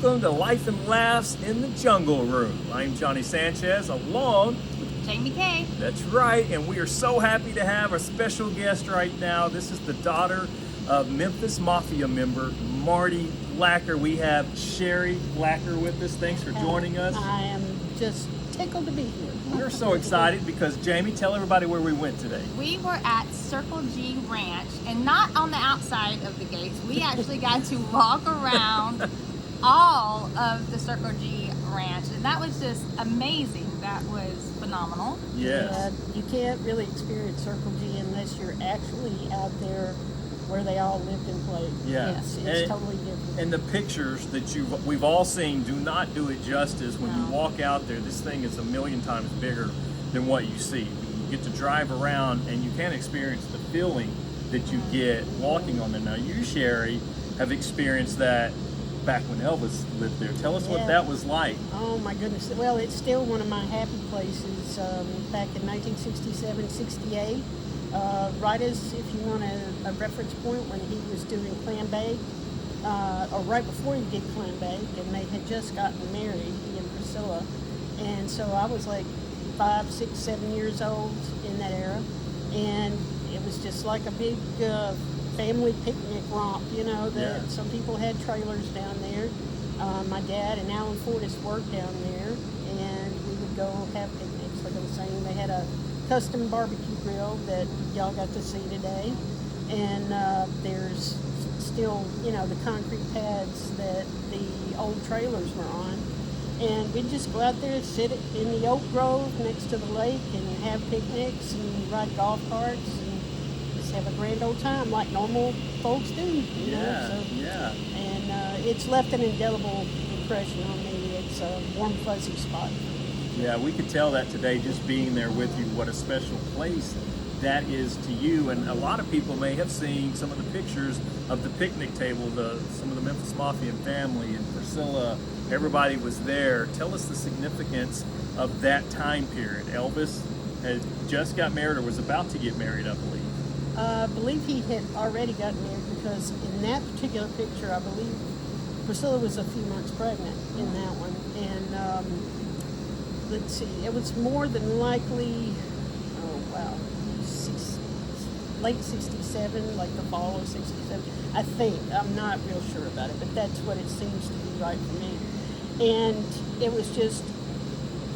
welcome to Life and Laughs in the Jungle Room. I'm Johnny Sanchez, along with Jaime K. That's right, and we are so happy to have a special guest right now. This is the daughter of Memphis Mafia member Marty Lacker. We have Sheri Lacker with us. Thanks for joining us. I am just tickled to be here. We're so excited because, Jaime, tell everybody where we went today. We were at Circle G Ranch, and not on the outside of the gates. We actually got to walk around all of the Circle G Ranch, and that was just amazing. That was phenomenal. Yes. You can't really experience Circle G unless you're actually out there where they all lived and played. Yeah. It's totally different. And the pictures that we've all seen do not do it justice. When you walk out there, this thing is a million times bigger than what you see. You get to drive around and you can experience the feeling that you get walking on there. Now you, Sheri, have experienced that back when Elvis lived there. Tell us what that was like. Oh my goodness. Well, it's still one of my happy places. Back in 1967, 68. Right as, if you want a reference point, when he was doing Clam Bake, or right before he did Clam Bake, and they had just gotten married, he and Priscilla. And so I was like 5, 6, 7 years old in that era, and it was just like a big family picnic romp, you know, that some people had trailers down there. My dad and Alan Fortis worked down there, and we would go have picnics, like I was saying. They had a custom barbecue grill that y'all got to see today, and there's still, you know, the concrete pads that the old trailers were on, and we'd just go out there and sit in the oak grove next to the lake and have picnics and ride golf carts and just have a grand old time like normal folks do, you know? So, and it's left an indelible impression on me. It's a warm, fuzzy spot. Yeah, we could tell that today just being there with you, what a special place that is to you. And a lot of people may have seen some of the pictures of the picnic table, some of the Memphis Mafia family and Priscilla. Everybody was there. Tell us the significance of that time period. Elvis had just got married or was about to get married, I believe. I believe he had already gotten married, because in that particular picture, I believe Priscilla was a few months pregnant in that one. And let's see, it was more than likely, late 67, like the fall of 67, I think. I'm not real sure about it, but that's what it seems to be right for me. And it was just,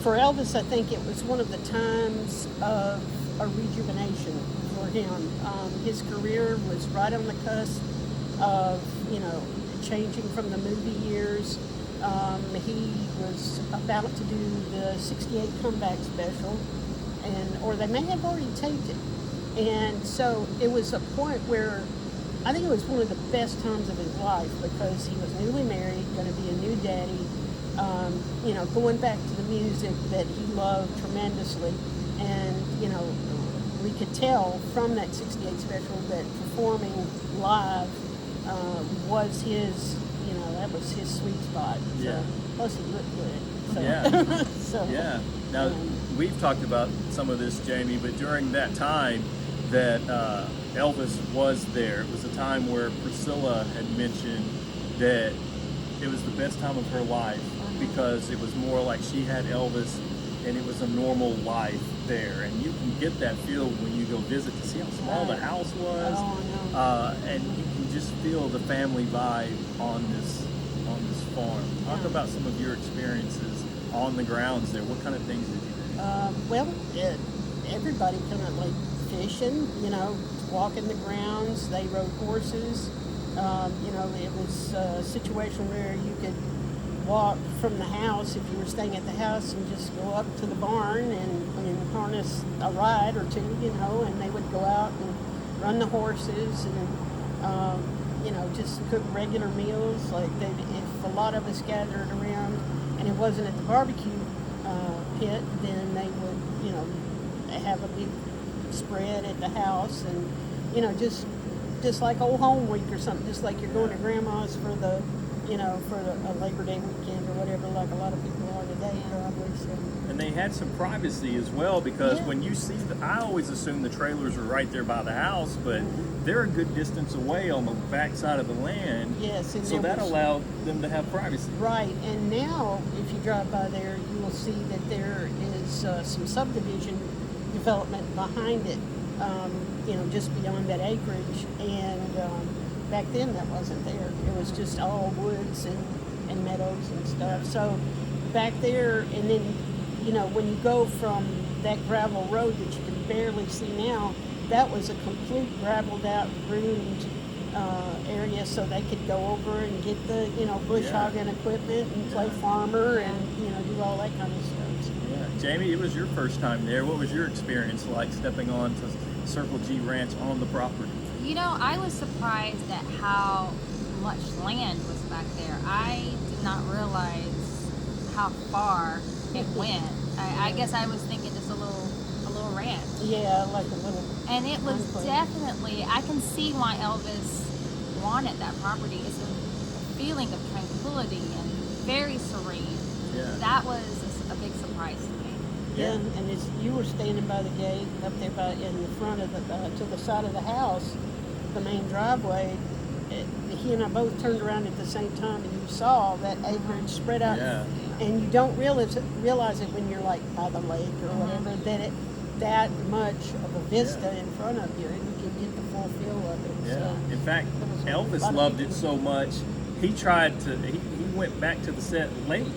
for Elvis, I think it was one of the times of a rejuvenation for him. His career was right on the cusp of, you know, changing from the movie years. He was about to do the 68 comeback special, or they may have already taped it. And so it was a point where I think it was one of the best times of his life, because he was newly married, going to be a new daddy, you know, going back to the music that he loved tremendously. And, you know, we could tell from that 68 special that performing live was his, you know, that was his sweet spot. So, plus he looked good. So. Yeah. So, yeah. Now, we've talked about some of this, Jaime, but during that time that Elvis was there, it was a time where Priscilla had mentioned that it was the best time of her life, because it was more like she had Elvis and it was a normal life there. And you can get that feel when you go visit to see how small the house was. And you can just feel the family vibe on this farm. Talk about some of your experiences on the grounds there. What kind of things did you do? Everybody kind of like fishing, you know, walking the grounds. They rode horses. You know, it was a situation where you could walk from the house, if you were staying at the house, and just go up to the barn and harness a ride or two, you know, and they would go out and run the horses and, you know, just cook regular meals. Like if a lot of us gathered around and it wasn't at the barbecue pit, then they would, you know, have a big spread at the house, and, you know, just just like Old Home Week or something, just like you're going to grandma's for the, for a Labor Day weekend or whatever, like a lot of people are today, probably. So. And they had some privacy as well, because Yeah. when you see I always assume the trailers were right there by the house, but they're a good distance away on the back side of the land. Yes, and So there that was- allowed them to have privacy. Right, and now if you drive by there, you will see that there is some subdivision development behind it, just beyond that acreage. And back then that wasn't there. It was just all woods and meadows and stuff. So back there, and then, when you go from that gravel road that you can barely see now, that was a complete graveled out, groomed area, so they could go over and get the, bush hogging equipment and play farmer and, do all that kind of stuff. So. Yeah. Jamie, it was your first time there. What was your experience like stepping on to Circle G Ranch on the property? I was surprised at how much land was back there. I did not realize how far it went. I guess I was thinking just a little ranch. Yeah, like a little. And it was enclave. definitely, I can see why Elvis wanted that property. It's a feeling of tranquility and very serene. Yeah. That was a big surprise to me. Yeah, and as you were standing by the gate up there in the front of to the side of the house, the main driveway, he and I both turned around at the same time, and you saw that acreage spread out. Yeah. And you don't realize it when you're like by the lake or whatever, that much of a vista in front of you, and you can get the full feel of it. Yeah. So, In fact, there was a Elvis lot of loved people. it so much, he went back to the set late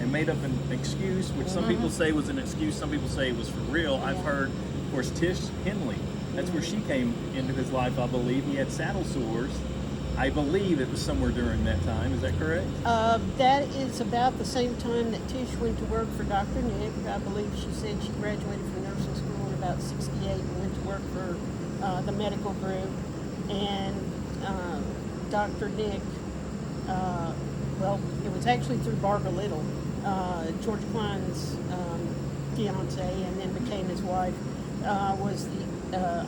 and made up an excuse, which some people say was an excuse, some people say it was for real. I've heard, of course, Tish Henley, that's where she came into his life, I believe. He had saddle sores. I believe it was somewhere during that time. Is that correct? That is about the same time that Tish went to work for Dr. Nick. I believe she said she graduated from nursing school in about 68 and went to work for the medical group. And Dr. Nick, it was actually through Barbara Little, George Klein's fiance, and then became his wife, was the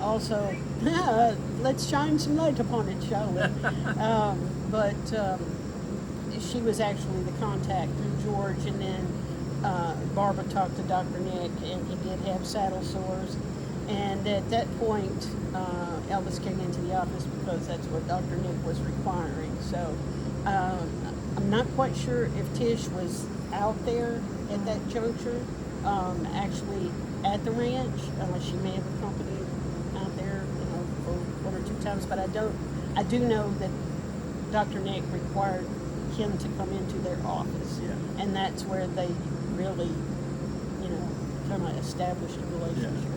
also, let's shine some light upon it, shall we? But she was actually the contact through George, and then Barbara talked to Dr. Nick, and he did have saddle sores. And at that point, Elvis came into the office because that's what Dr. Nick was requiring. So I'm not quite sure if Tish was out there at that juncture, actually at the ranch. She may have accompanied out there, for one or two times, but I do know that Dr. Nick required him to come into their office. Yeah. And that's where they really, kind of established a relationship.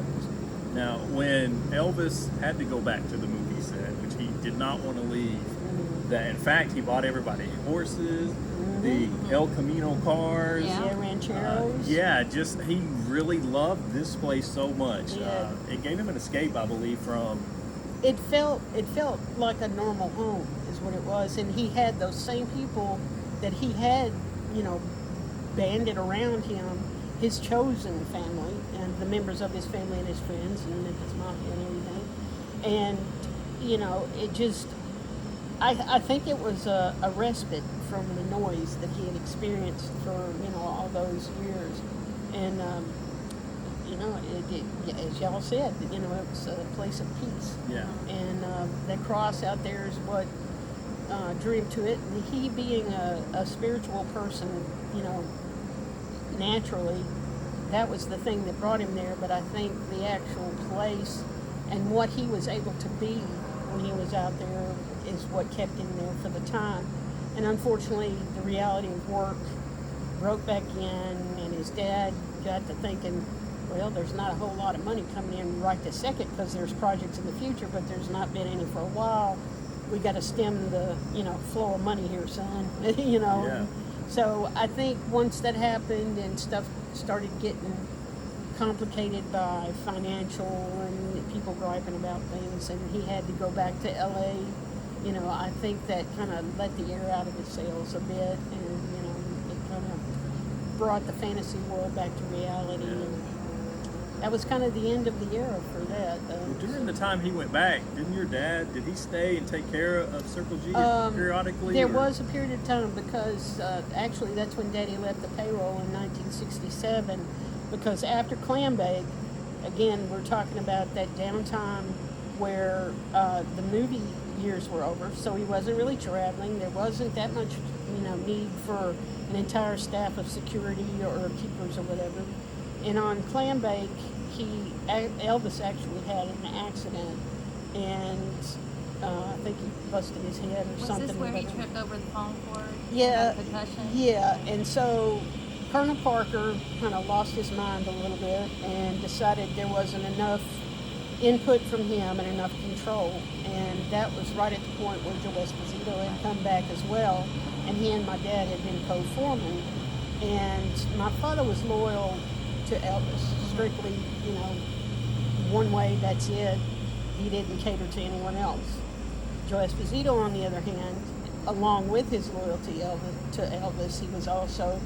Now, when Elvis had to go back to the movie set, which he did not want to leave, that in fact he bought everybody horses, the El Camino cars. Yeah. Rancheros. Just he really loved this place so much. Yeah. It gave him an escape, I believe, from. It felt like a normal home is what it was, and he had those same people that he had, banded around him, his chosen family, and the members of his family and his friends, and Memphis Mafia and everything. And it just, I think it was a respite from the noise that he had experienced for all those years, and as y'all said, it was a place of peace. Yeah. And that cross out there is what drew him to it. And he being a spiritual person, naturally, that was the thing that brought him there. But I think the actual place and what he was able to be when he was out there is what kept him there for the time. And unfortunately, the reality of work broke back in, and his dad got to thinking, well, there's not a whole lot of money coming in right this second because there's projects in the future, but there's not been any for a while. We got to stem the, flow of money here, son. Yeah. So I think once that happened and stuff started getting complicated by financial and people griping about things, and he had to go back to LA, I think that kind of let the air out of his sails a bit, and it kind of brought the fantasy world back to reality. And that was kind of the end of the era for that. During the time he went back, did he stay and take care of Circle G periodically? There or? was a period of time because actually that's when Daddy left the Payroll in 1967, because after Clambake, again, we're talking about that downtime where the movie years were over, so he wasn't really traveling. There wasn't that much, need for an entire staff of security or keepers or whatever. And on Clambake, Elvis actually had an accident, and I think he busted his head or something. Was this where he tripped over the phone cord? Yeah, Concussion? yeah. And so Colonel Parker kind of lost his mind a little bit and decided there wasn't enough input from him and enough control. And that was right at the point where Joe Esposito had come back as well, and he and my dad had been co-foreman. And my father was loyal to Elvis, strictly, one way, that's it. He didn't cater to anyone else. Joe Esposito, on the other hand, along with his loyalty to Elvis, he was also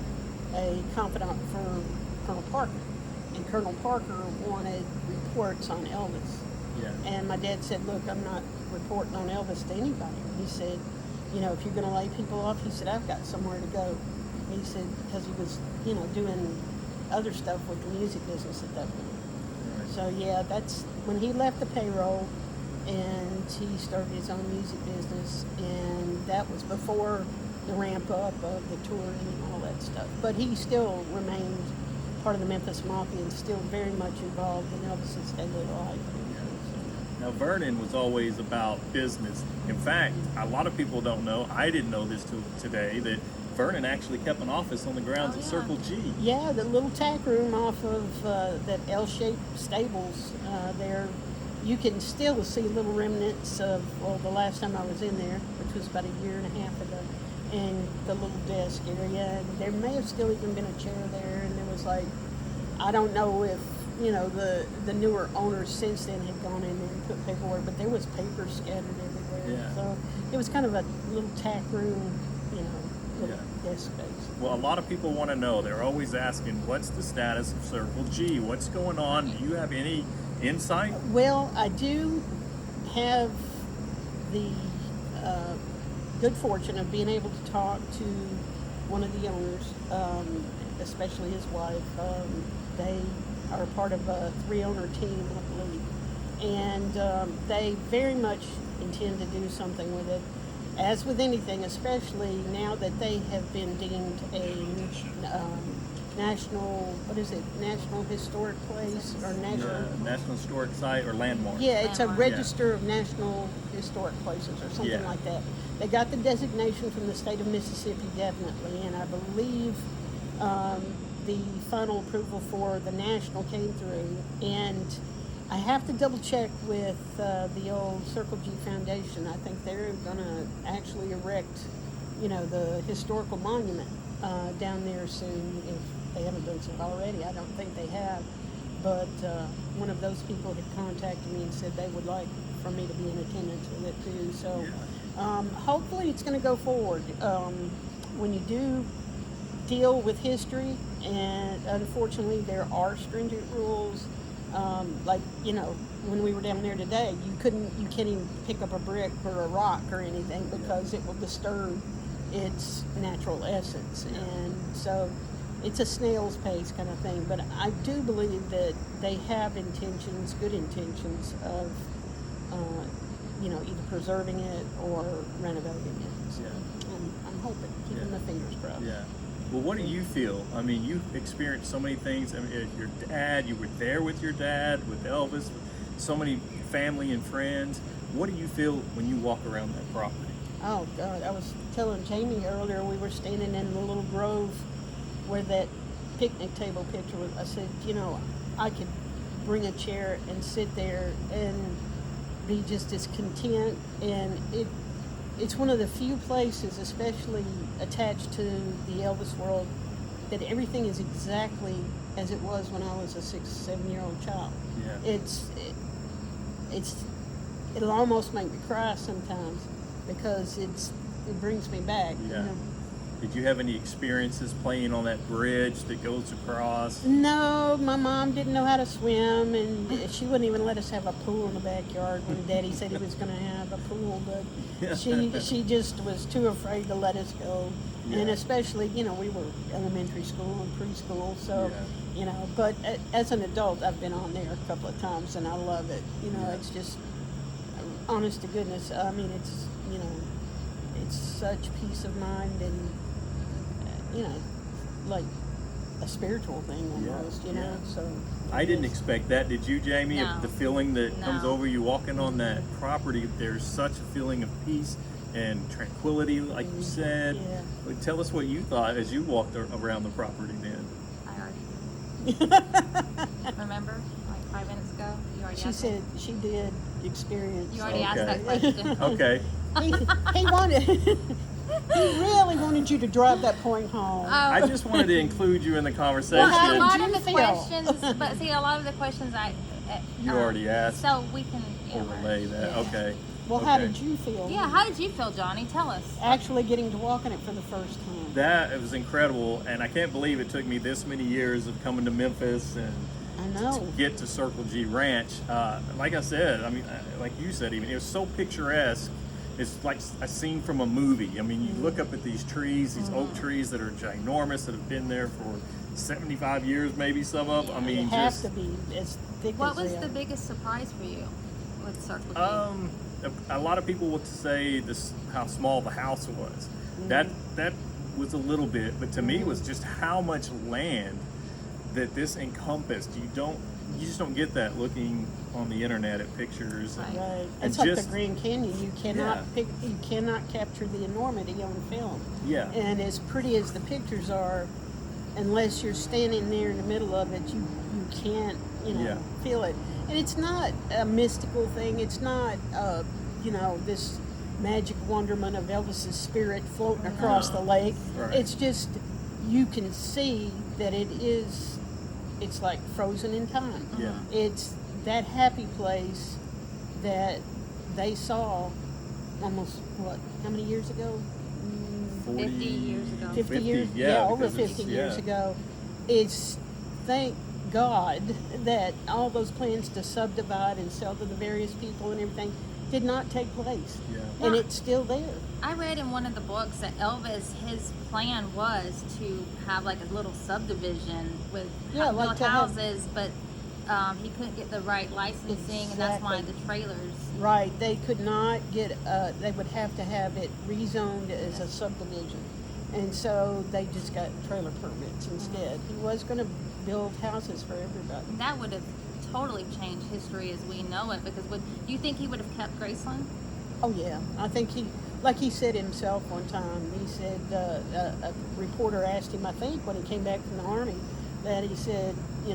a confidant for Colonel Parker. And Colonel Parker wanted reports on Elvis. Yeah. And my dad said, look, I'm not reporting on Elvis to anybody. He said, if you're going to lay people off, he said, I've got somewhere to go. He said, because he was, doing other stuff with the music business at that point. Right. So yeah, that's when he left the Payroll and he started his own music business, and that was before the ramp up of the touring and all that stuff. But he still remained part of the Memphis Mafia and still very much involved in Elvis's daily life. Now, Vernon was always about business. In fact, a lot of people don't know, I didn't know this till today, that Vernon actually kept an office on the grounds of Circle G. Yeah, the little tack room off of that L-shaped stables there. You can still see little remnants of, the last time I was in there, which was about a year and a half ago, and the little desk area. And there may have still even been a chair there, and there was I don't know if, the newer owners since then had gone in there and put paperwork, but there was paper scattered everywhere. Yeah. So it was kind of a little tack room, little desk space. Well, a lot of people want to know. They're always asking, what's the status of Circle G? What's going on? Do you have any insight? Well, I do have the good fortune of being able to talk to one of the owners, especially his wife. They are part of a 3-owner team, I believe, and they very much intend to do something with it. As with anything, especially now that they have been deemed a national historic place or National Historic Site or Landmark. Yeah, it's a Landmark. register of national historic places or something like that. They got the designation from the state of Mississippi, definitely, and I believe the final approval for the national came through. And I have to double check with the old Circle G Foundation. I think they're going to actually erect, the historical monument down there soon, if they haven't done so already. I don't think they have. But one of those people had contacted me and said they would like for me to be in attendance with it too. So hopefully it's going to go forward. When you do deal with history, and unfortunately there are stringent rules, when we were down there today, you can't even pick up a brick or a rock or anything because it will disturb its natural essence. And so it's a snail's pace kind of thing, but I do believe that they have good intentions of either preserving it or renovating it. So I'm hoping, keeping my fingers crossed. Yeah. Well, what do you feel? I mean, you've experienced so many things. I mean, your dad, you were there with your dad, with Elvis, with so many family and friends. What do you feel when you walk around that property? Oh, God. I was telling Jaime earlier, we were standing in the little grove where that picnic table picture was. I said, I could bring a chair and sit there and be just as content. And it's one of the few places, especially attached to the Elvis world, that everything is exactly as it was when I was a 6-7-year-old child. Yeah. It'll almost make me cry sometimes because it brings me back. Yeah. Did you have any experiences playing on that bridge that goes across? No, my mom didn't know how to swim, and she wouldn't even let us have a pool in the backyard when Daddy said he was going to have a pool. But she just was too afraid to let us go. Yeah. And especially, we were elementary school and preschool, so But as an adult, I've been on there a couple of times, and I love it. It's just honest to goodness. I mean, it's it's such peace of mind and like a spiritual thing almost, so. I didn't expect that. Did you, Jamie? No. The feeling that comes No. over you walking on that property, there's such a feeling of peace and tranquility, like you said. Yeah. But tell us what you thought as you walked around the property then. I already remember, like 5 minutes ago. You already She asked said she did experience. You already asked Okay. that question. Okay. He wanted. He really wanted you to drive that point home. I just wanted to include you in the conversation. Well, how a lot did of you the feel? questions, but see, a lot of the questions You already asked. So we can Overlay that. Yeah. Okay. Well, how Okay. did you feel? Yeah, how did you feel, Johnny? Tell us. Actually getting to walk in it for the first time. That it was incredible, and I can't believe it took me this many years of coming to Memphis and I know. to get to Circle G Ranch. Like I said, I mean, like you said, even it was so picturesque. It's like a scene from a movie. I mean, you look up at these trees, these oak trees that are ginormous, that have been there for 75 years, maybe some of them. I mean, It has just to be as thick What as was they the are. biggest surprise for you with Circle G? a lot of people would say this how small the house was. That was a little bit, but to me it was just how much land that this encompassed. You just don't get that looking on the internet at pictures. And, Right. Right. and It's like just- the Grand Canyon. You cannot Yeah. you cannot capture the enormity on film. Yeah. And as pretty as the pictures are, unless you're standing there in the middle of it, you can't Yeah. feel it. And it's not a mystical thing. It's not this magic wonderment of Elvis's spirit floating across the lake. Right. It's just you can see that it's like frozen in time. Yeah. It's that happy place that they saw almost, how many years ago? 50 years ago. 50 years? Yeah, Over because it's- 50 years yeah. ago. It's, thank God that all those plans to subdivide and sell to the various people and everything did not take place. Yeah. And Yeah. it's still there. I read in one of the books that Elvis, his plan was to have like a little subdivision with Yeah, like built to have- houses, but he couldn't get the right licensing, and that's why the trailers. Right, they could not get, they would have to have it rezoned as a subdivision. And so they just got trailer permits instead. He was gonna build houses for everybody. And that would have totally changed history as we know it. Because do you think he would have kept Graceland? Oh yeah, I think like he said himself one time, he said, a reporter asked him, I think, when he came back from the Army, that he said, do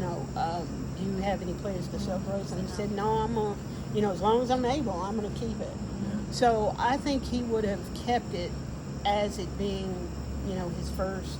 you have any plans to sell Graceland? He said, no, I'm gonna, as long as I'm able, I'm gonna keep it. So I think he would have kept it as it being, his first,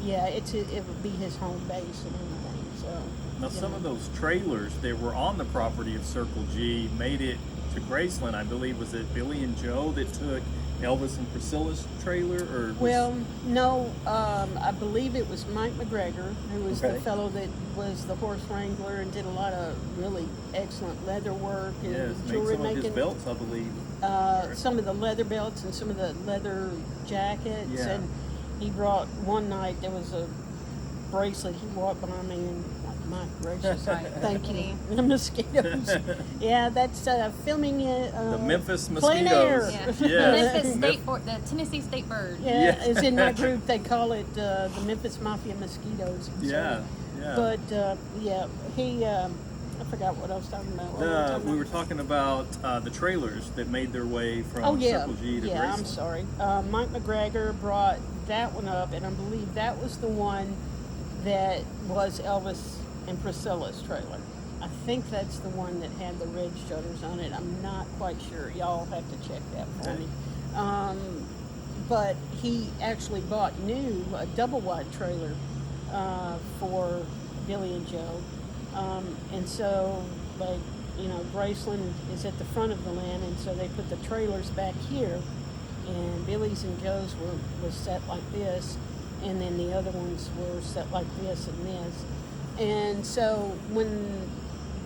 it would be his home base and everything, so. Now, some of those trailers that were on the property of Circle G made it to Graceland. I believe, was it Billy and Joe that took Elvis and Priscilla's trailer? Well, no, I believe it was Mike McGregor, who was the Okay. fellow that was the horse wrangler and did a lot of really excellent leather work and yes, made jewelry some of making. his belts, I believe. Some of the leather belts and some of the leather jackets. Yeah. And he brought, one night, there was a bracelet. He walked by me and, my gracious, Right. thank you. The mosquitoes. Yeah, that's filming it. The Memphis Plein air. mosquitoes. Yeah. Yes. Memphis State the Tennessee State Bird. Yeah, Yeah. it's in that group. They call it the Memphis Mafia mosquitoes. So, Yeah, yeah. But he. I forgot what I was talking about. What We were talking about the trailers that made their way from Oh yeah, Circle G to yeah. Graceland. I'm sorry. Mike McGregor brought that one up, and I believe that was the one that was Elvis and Priscilla's trailer. I think that's the one that had the red shutters on it. I'm not quite sure. Y'all have to check that for Okay. me. But he actually bought a double wide trailer for Billy and Joe. And so, Graceland is at the front of the land, and so they put the trailers back here, and Billy's and Joe's was set like this, and then the other ones were set like this and this. And so when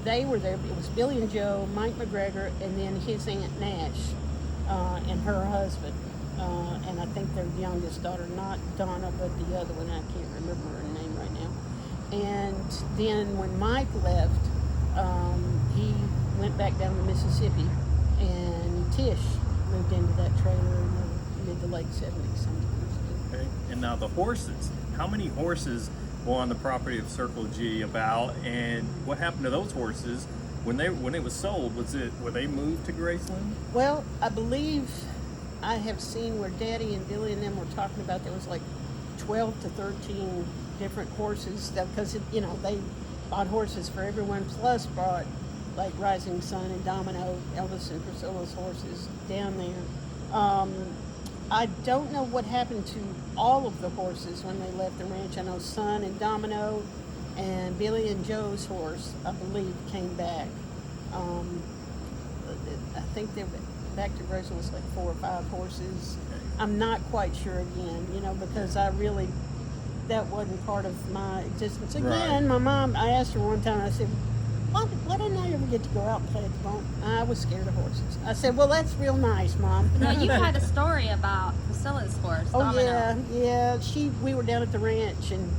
they were there, it was Billy and Joe, Mike McGregor, and then his Aunt Nash and her husband. And I think their youngest daughter, not Donna, but the other one, I can't remember her name right now. And then when Mike left, he went back down to Mississippi, and Tish moved into that trailer in the mid to late 70s sometimes. Okay. And now the horses. How many horses were on the property of Circle G about, and what happened to those horses when it was sold? Were they moved to Graceland? Well, I believe I have seen where Daddy and Billy and them were talking about there was like 12 to 13 different horses, because they bought horses for everyone, plus brought like Rising Sun and Domino, Elvis and Priscilla's horses down there. I don't know what happened to all of the horses when they left the ranch. I know Sun and Domino and Billy and Joe's horse, I believe, came back. I think they're back to Graceland was like 4 or 5 horses. I'm not quite sure again, because that wasn't part of my existence. Again, Right. my mom, I asked her one time, I said, why didn't I ever get to go out and play at the bone? I was scared of horses. I said, well, that's real nice, Mom. Now, you had a story about Priscilla's horse, Oh, Domino. yeah. We were down at the ranch, and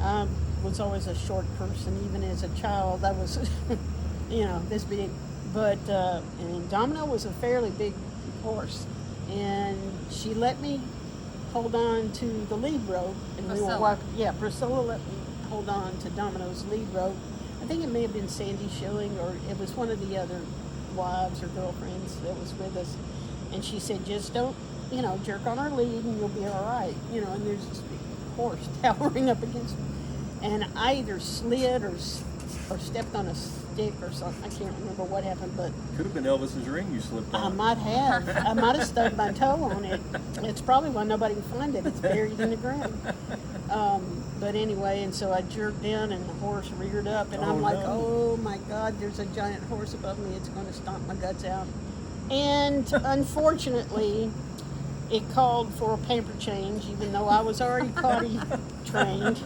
I was always a short person. Even as a child, I was, this big. But, and Domino was a fairly big horse. And she let me hold on to the lead rope. And Priscilla. we were walking. Yeah, Priscilla let me hold on to Domino's lead rope. I think it may have been Sandy Schilling, or it was one of the other wives or girlfriends that was with us. And she said, just don't, jerk on our lead and you'll be all right. And there's this big horse towering up against me. And I either slid or stepped on a stick or something. I can't remember what happened, but Could have been Elvis's ring you slipped on. I might have. I might have stubbed my toe on it. It's probably why nobody can find it. It's buried in the ground. But anyway, and so I jerked down and the horse reared up, and I'm like, no. oh my God, there's a giant horse above me. It's going to stomp my guts out. And unfortunately, it called for a pamper change, even though I was already potty trained,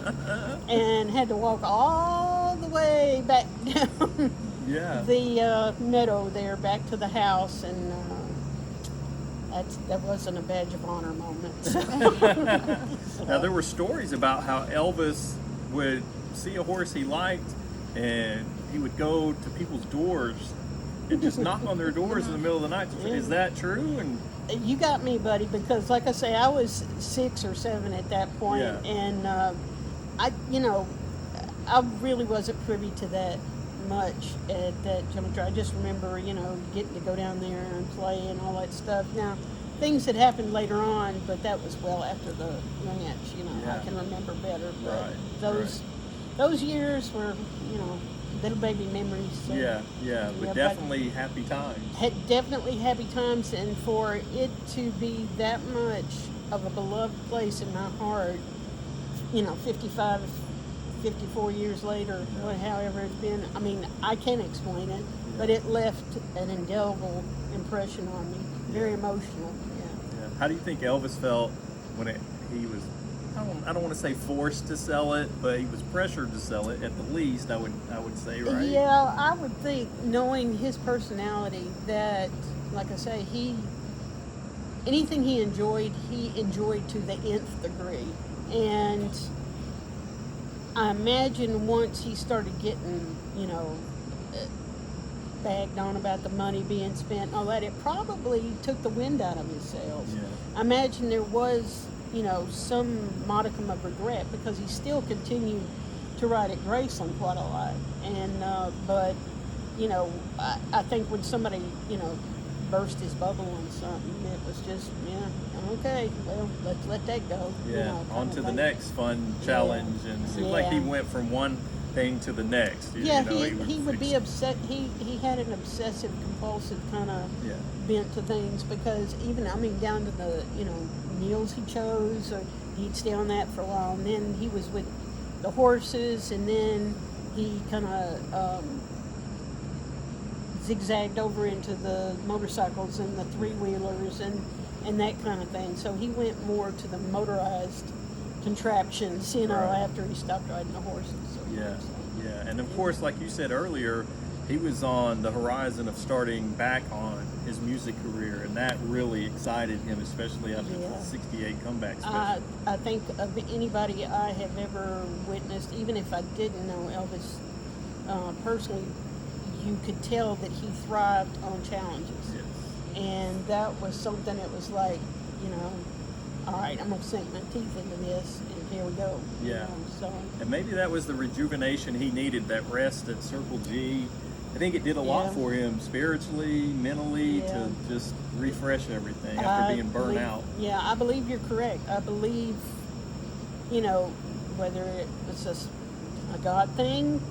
and had to walk all the way back down Yeah. the meadow there back to the house, and that wasn't a badge of honor moment. Now, there were stories about how Elvis would see a horse he liked, and he would go to people's doors and just knock on their doors in the middle of the night. Is that true? And You got me, buddy, because like I say, I was 6 or 7 at that point, Yeah. and I really wasn't privy to that much at that juncture. I just remember, getting to go down there and play and all that stuff. Now, things had happened later on, but that was well after the ranch. Yeah. I can remember better. But Right, those years were, little baby memories. So, yeah, but but definitely happy times. had definitely happy times, and for it to be that much of a beloved place in my heart, 54 years later, or however it's been, I mean, I can't explain it, but it left an indelible impression on me. Very emotional, yeah. Yeah. How do you think Elvis felt when he was, I don't want to say forced to sell it, but he was pressured to sell it at the least, I would say, right? Yeah, I would think, knowing his personality, that, like I say, anything he enjoyed to the nth degree. And I imagine once he started getting, bagged on about the money being spent and all that, it probably took the wind out of his sails. Yeah. I imagine there was, some modicum of regret, because he still continued to ride at Graceland quite a lot. And, but, I think when somebody, burst his bubble on something, it was just, okay, well, let's let that go. Yeah, on to the thing. next fun challenge, and it seems like he went from one thing to the next. Yeah, he would be upset. He had an obsessive compulsive kind of bent to things, because even, down to the, meals he chose, or he'd stay on that for a while, and then he was with the horses, and then he kind of zigzagged over into the motorcycles and the three-wheelers, and and that kind of thing. So he went more to the motorized contraptions, you know, Right. after he stopped riding the horses. So, Yeah, so. yeah, and of course, like you said earlier, he was on the horizon of starting back on his music career, and that really excited him, especially after Yeah. the '68 comeback special. I think of anybody I have ever witnessed, even if I didn't know Elvis personally, you could tell that he thrived on challenges. Yes. And that was something that was like, you know, all right, I'm going to sink my teeth into this, and here we go. you Yeah. know, So, And maybe that was the rejuvenation he needed, that rest at Circle G. I think it did a lot Yeah. for him spiritually, mentally, Yeah. to just refresh everything after being burnt believe- out. Yeah, I believe you're correct. I believe, you know, whether it was just a God thing,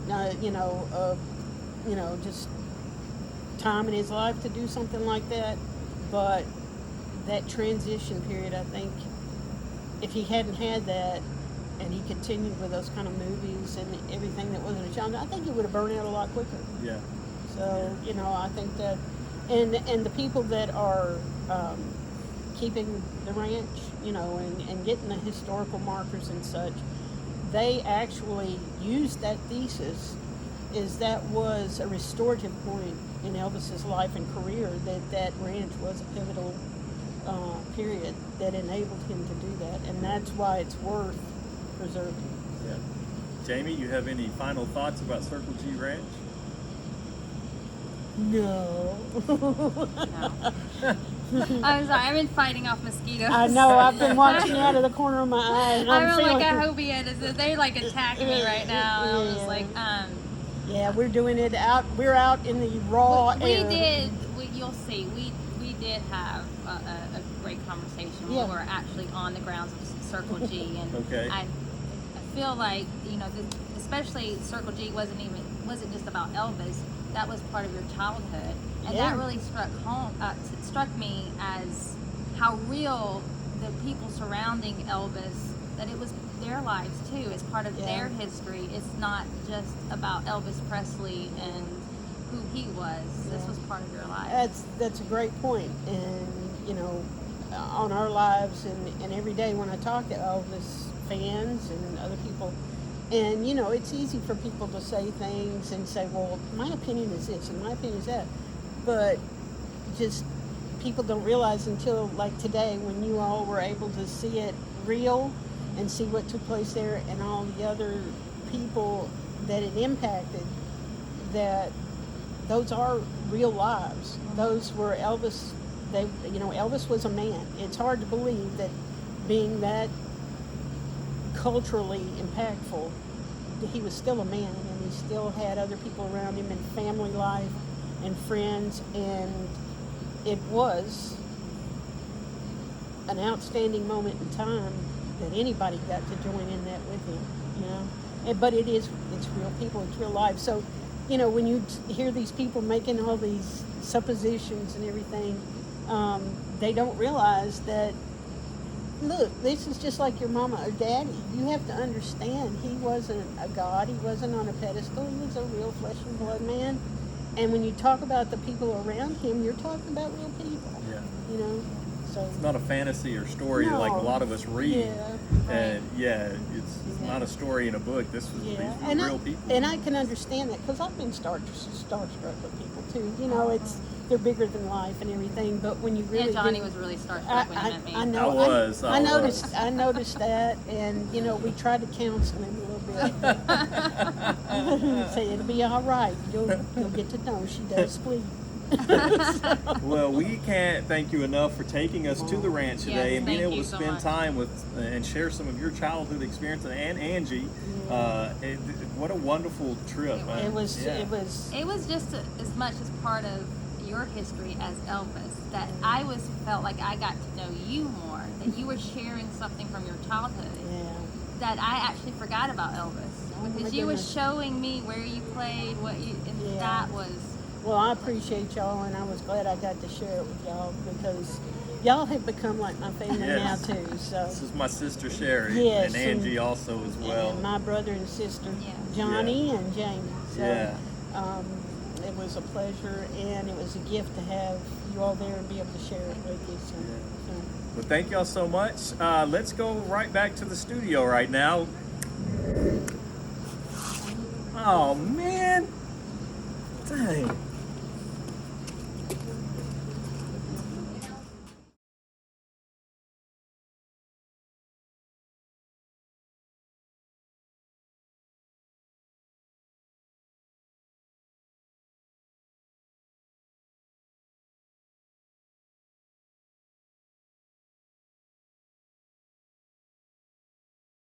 just time in his life to do something like that, but that transition period, I think, if he hadn't had that and he continued with those kind of movies and everything that wasn't a challenge, I think he would have burned out a lot quicker. Yeah. So, you know, I think that, and the people that are keeping the ranch, you know, and getting the historical markers and such, they actually used that thesis, is that was a restorative point in Elvis's life and career, that ranch was a pivotal period that enabled him to do that, and that's why it's worth preserving. Yeah. Jamie, you have any final thoughts about Circle G Ranch? No. No. I'm sorry, I've been fighting off mosquitoes. I know, I've been watching out of the corner of my eye, and I'm I'm feeling, like, I hope he is. They like attack me right now. And I was Yeah. like, yeah, we're doing it out, we're out in the raw we air. you'll see, we did have a great conversation when Yeah. we were actually on the grounds of Circle G, and Okay. I feel like, you know, especially Circle G wasn't just about Elvis. That was part of your childhood, and Yeah. that really struck me as how real the people surrounding Elvis, that it was their lives too. It's part of Yeah. their history. It's not just about Elvis Presley and who he was. This Yeah. was part of your life. That's a great point. And, you know, on our lives and every day when I talk to Elvis fans and other people, and, you know, it's easy for people to say things and say, well, my opinion is this and my opinion is that. But just people don't realize until like today, when you all were able to see it real and see what took place there and all the other people that it impacted, that those are real lives. Those were Elvis. Elvis was a man. It's hard to believe that being that culturally impactful, that he was still a man, and he still had other people around him and family life and friends, and it was an outstanding moment in time that anybody got to join in that with him, you know. But it's real people, it's real life. So, you know, when you hear these people making all these suppositions and everything, they don't realize that, look, this is just like your mama or daddy. You have to understand, he wasn't a god, he wasn't on a pedestal, he was a real flesh and blood man. And when you talk about the people around him, you're talking about real people, Yeah. you know. So It's not a fantasy or story No. like a lot of us read. Yeah, And it's Yeah. not a story in a book. These were and real people. and I can understand that, because I've been starstruck with people too. You know, they're bigger than life and everything. But when you really Yeah, Johnny do- was really starstruck when he met me. I know. I was. I noticed that, and you know, we tried to counsel him a little bit. Say it'll be all right. You'll get to know she does bleed. Well, we can't thank you enough for taking us to the ranch today Yes, and being thank able you to so spend much. time with and share some of your childhood experiences, and Angie. What a wonderful trip. It was. Yeah. It was. It was just as much as part of your history as Elvis, that I felt like I got to know you more, that you were sharing something from your childhood, Yeah. that I actually forgot about Elvis, Oh, my because you were goodness. showing me where you played, and Yeah. that was. Well, I appreciate y'all, and I was glad I got to share it with y'all, because y'all have become like my family Yes. now too. So. This is my sister Sheri, Yes, and Angie also as well. And my brother and sister, Yeah. Johnny and Jaime. So, Yeah. it was a pleasure, and it was a gift to have you all there and be able to share it with you. So. Well, thank y'all so much. Let's go right back to the studio right now. Oh man, dang.